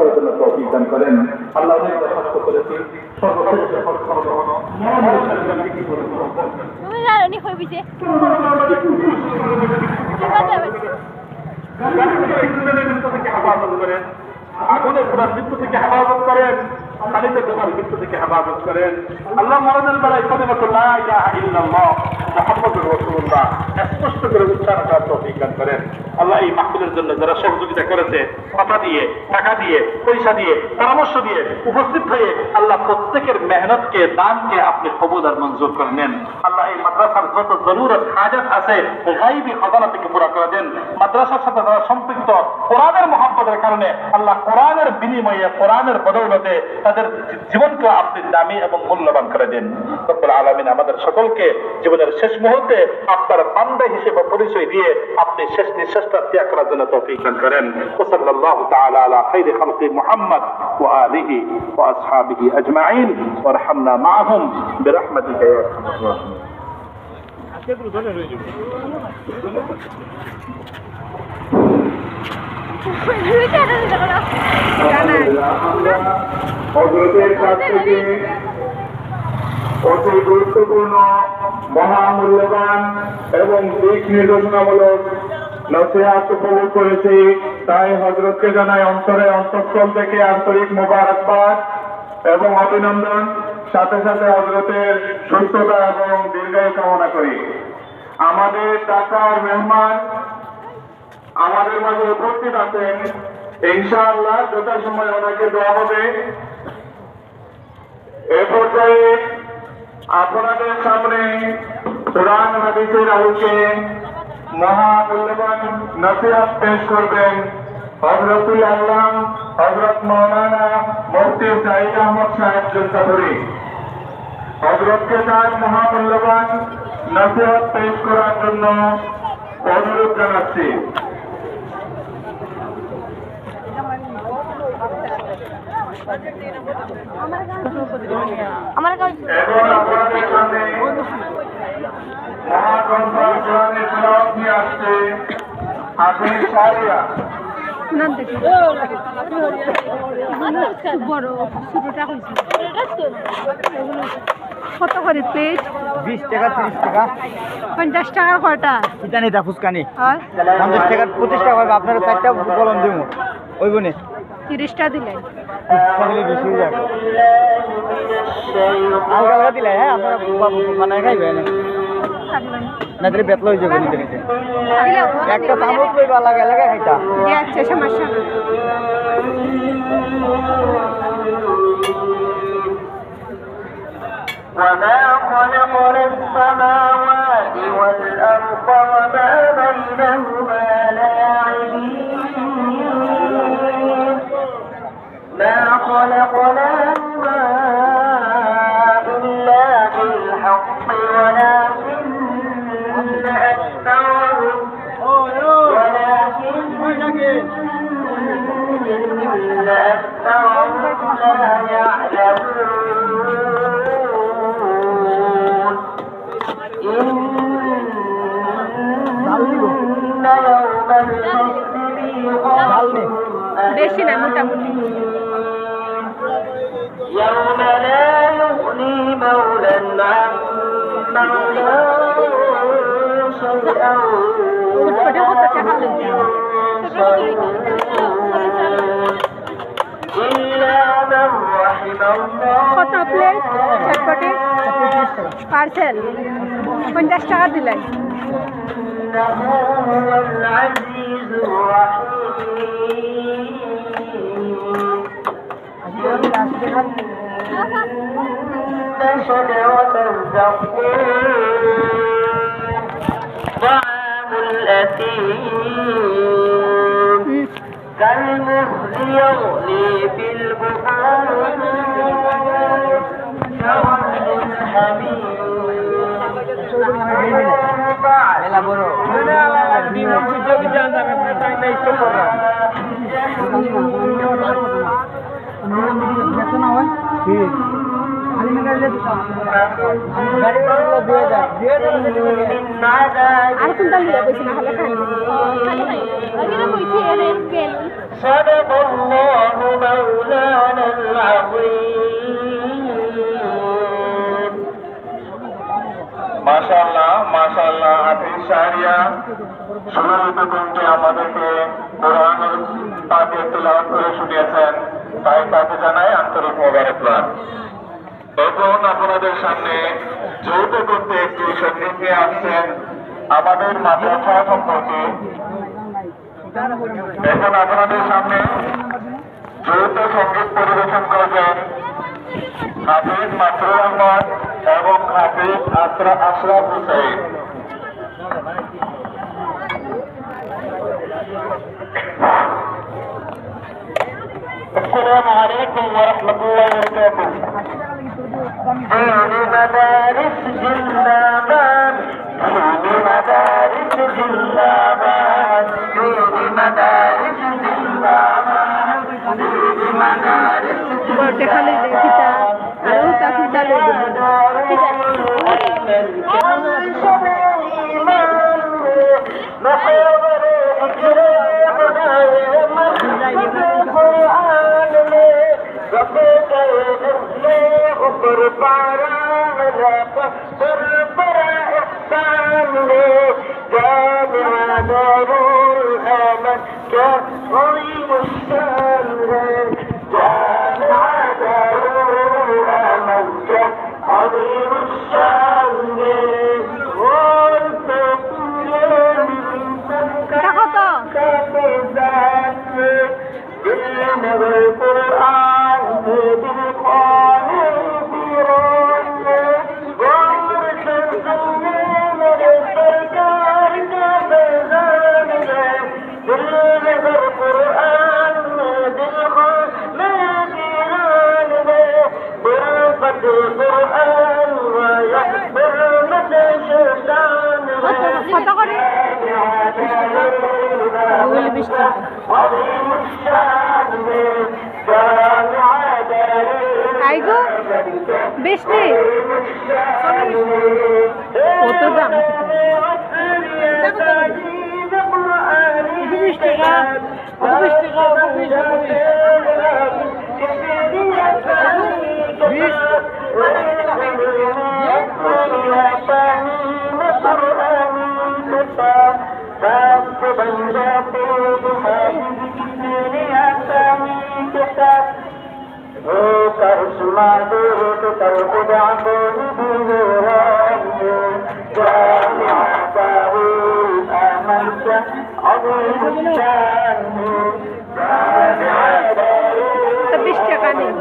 করার জন্য তৌফিক দান করেন। আল্লাহ দরখাস্ত করেছি সর্বশেষ হেফাজত করেন, আগুনের পুরার মৃত্যু থেকে হেফাজত করেন, খালিদ জমার মৃত্যু থেকে হেফাজত করেন। আল্লাহ মরণের বেলায় কালিমাতুল্লাহ ইলাহা ইল্লাল্লাহ মুহাম্মাদুর রাসূলুল্লাহ স্পষ্ট করে উচ্চারণ করার তৌফিক দান করেন। আল্লাহ এই মাহফিলের জন্য যারা সহযোগিতা করেছে, কথা দিয়ে, টাকা দিয়ে, পয়সা দিয়ে, পরামর্শ দিয়ে উপস্থিত হয়ে আল্লাহ প্রত্যেকের মেহনতকে, দানকে আপনি কবুল আর মঞ্জুর করে নেন। আল্লাহ এই মাদ্রাসার যত জরুরত হাজাত আছে গায়বী খাজানা থেকে পুরা করে দেন। মাদ্রাসার সাথে যারা সম্পৃক্ত কোরআনের মহব্বতের কারণে আল্লাহ কোরআনের বিনিময়ে, কোরআনের বদৌলতে তাদের জীবনকে আপনি দামি এবং মূল্যবান করে দেন। রব্বুল আলামিন আমাদের সকলকে জীবনের শেষ মুহূর্তে আপনার বান্দা হিসেবে পরিচয় দিয়ে আপনি শেষ নিঃশ্বাসটা ত্যাগ করার জন্য তৌফিক দান করেন। সাল্লাল্লাহু তাআলা আলা খাইরি খালকি মুহাম্মদ ওয়া আলিহি ওয়া আসহাবিহি আজমাইন ওয়ারহামনা মাআহুম বিরহমাতিকা ইয়া আরহামার রাহিমিন। হযরতের কাছ থেকে অতি গুরুত্বপূর্ণ, মহামূল্যবান এবং দিক নির্দেশনামূলক নসিহত কবুল করেছি। তাই হযরতকে জানাই অন্তঃস্থল থেকে আন্তরিক মোবারকবাদ এবং অভিনন্দন। সাথে সাথে হযরতের সুস্থতা এবং দীর্ঘায়ু কামনা করি। আমাদের ঢাকার মেহমান আমাদের মাঝে উপস্থিত আছেন, ইনশাআল্লাহ যথাসময়ে ওনাকে দেওয়া হবে। এ পর্যায়ে আপনাদের সামনে কোরআন হাদিসের আলোকে মহামূল্যবান নসিহত পেশ করবেন হযরতুল আল্লাম হযরত মাওলানা মুফতি সাঈদ আহমদ সাহেব জুলকাপুরি। হযরতকে তার মহামূল্যবান নসিহত পেশ করার জন্য অনুরোধ জানাচ্ছি। এখন আপনাদের সামনে মহাগ্রন্থ কোরআনের তেলাওয়াত নিয়ে আসছে হাফিজ শাহরিয়া। কত করে প্লেট? 20 টাকা, 30 টাকা, 50 টাকার কয়টা? জানি তা ফুসকানি 50 টাকা, 25 টাকা হবে। আপনারা 4টা বলন দিব ওই বনে 30টা দিলেন। বেশি হয়ে যাবে, হালকা হালকা দিলে। হ্যাঁ, আপনারা বানায় খাইবেন না দিলে বেতলা হয়ে যাবে। নিতে নিতে একটা চামচ লইবা, লাগা লাগা খাইতা। আচ্ছা, সমস্যা না। وما خلقنا السماوات والأرض وما بينهما لاعبين ما خلقناهما إلا بالحق ولكن أكثرهم لا يعلمون إن يوم الفصل বেশি না, মোটামুটি। يوم لا يغني مولى عن مولاه شيئا إلا من رحم الله কত প্লেট চটপটে? পার্সেল 50 টাকা দিলেন। إنه هو العزيز الرحيم شجرة الزقوم طعام الأثيم كالمهل يغلي في البطون كغلي الحميم আর কোনটা লিয়ে বেশি না হলে খাই। صدق الله মাশাআল্লাহ হাফিজ শাহরিয়া সুরলিত কণ্ঠে আমাদেরকে কোরআন পাকে তেলাওয়াত করে শুনিয়েছেন, তাই তাকে জানাই আন্তরিক মোবারকবাদ। এখন আপনাদের সামনে যৌথ করতে একটি সঙ্গীত নিয়ে আসছেন আমাদের মাদ্রাসা সম্পর্কে। এখন আপনাদের সামনে যৌথ সঙ্গীত পরিবেশন করবেন হাফিজ মাসরুর আহমদ এবং হাফিজ আশরাফ হুসাইন। السلام عليكم ورحمة الله وبركاته. دين مدارس جلابات، دين مدارس جلابات، دين مدارس جلابات، دين مدارس বড়টা খালি দেখিতা আর উতা ফিতা লই কত করে গুগল 20 টাকা আইগো বেশি কত দাম 20 টাকা 20 টাকা 20 টাকা নেই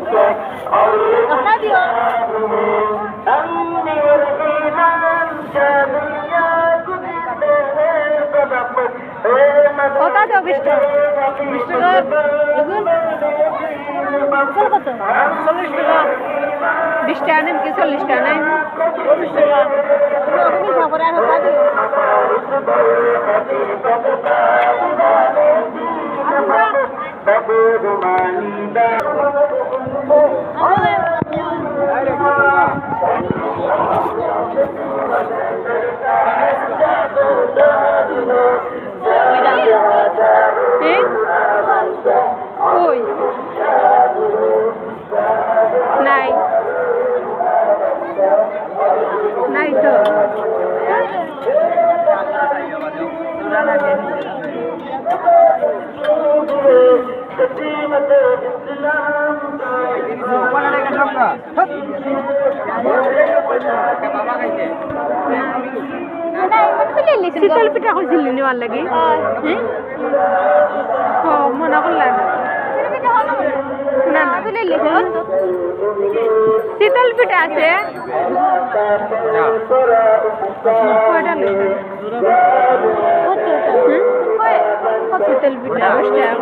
ওটা তো 20 টাকা 20 টাকা কত 40 টাকা 20 টাকা নেই কি 40 টাকা নাই 40 টাকা তুমি সবার আর হতা দিও ওই নাই নাই তো শীতল পিঠা করছিল নেওয়ার লাগে মনে করলাম না না শীতল পিঠা আছে শীতল পিঠা 10 টাকা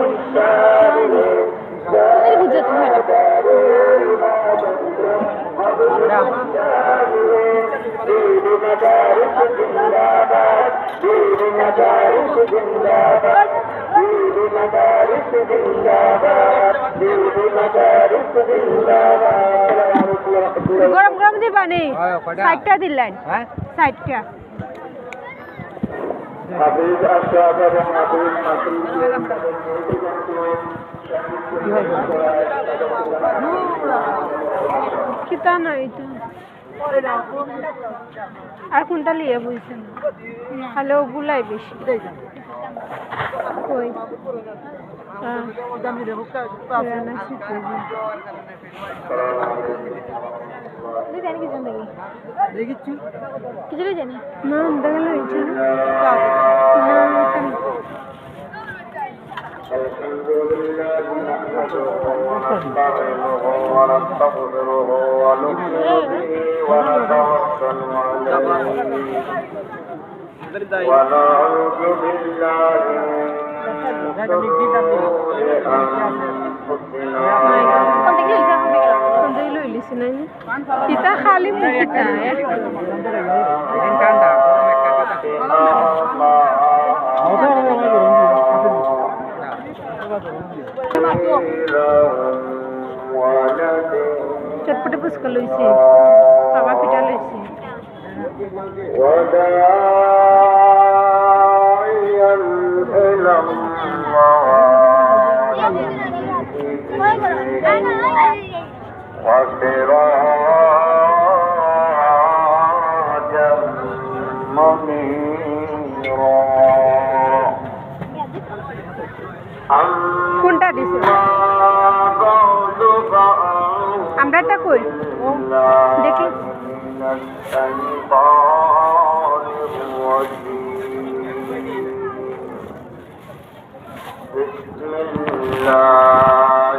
তুমি বুঝছো তুমি গরম গরম দিবা নেই 60টা দিলেন 60টা হাফিজ আশরাফ এবং হাফিজ মাসরুর কিতা নাই তো আর কোনটা লিয়ে বুঝছেন খালি ওগুলাই বেশি কই কিছু জানি না দেখা হয়েছে الحمد لله نحمده ونستعينه ونستغفره ونؤمن به ونتوكل عليه ونعوذ بالله من شرور أنفسنا kita kali kita चटपटे पुष्कर लईছে बाबा पिटा लईছে وداعيا إلى وسراجا منيرا কোনটা দিছে আমরা এটা কই দেখি بسم الله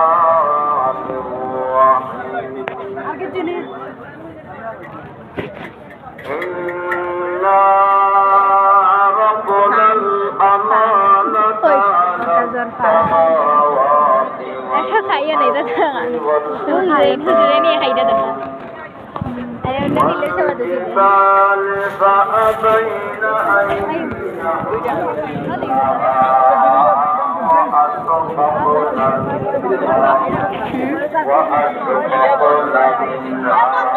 الرحمن الرحيم إنا عرضنا الأمانة على السماوات अच्छा खाइए नहीं था नहीं खाई था अरे नहीं ले सकते والجبال فأبين أن يحملنها وأشفقن منها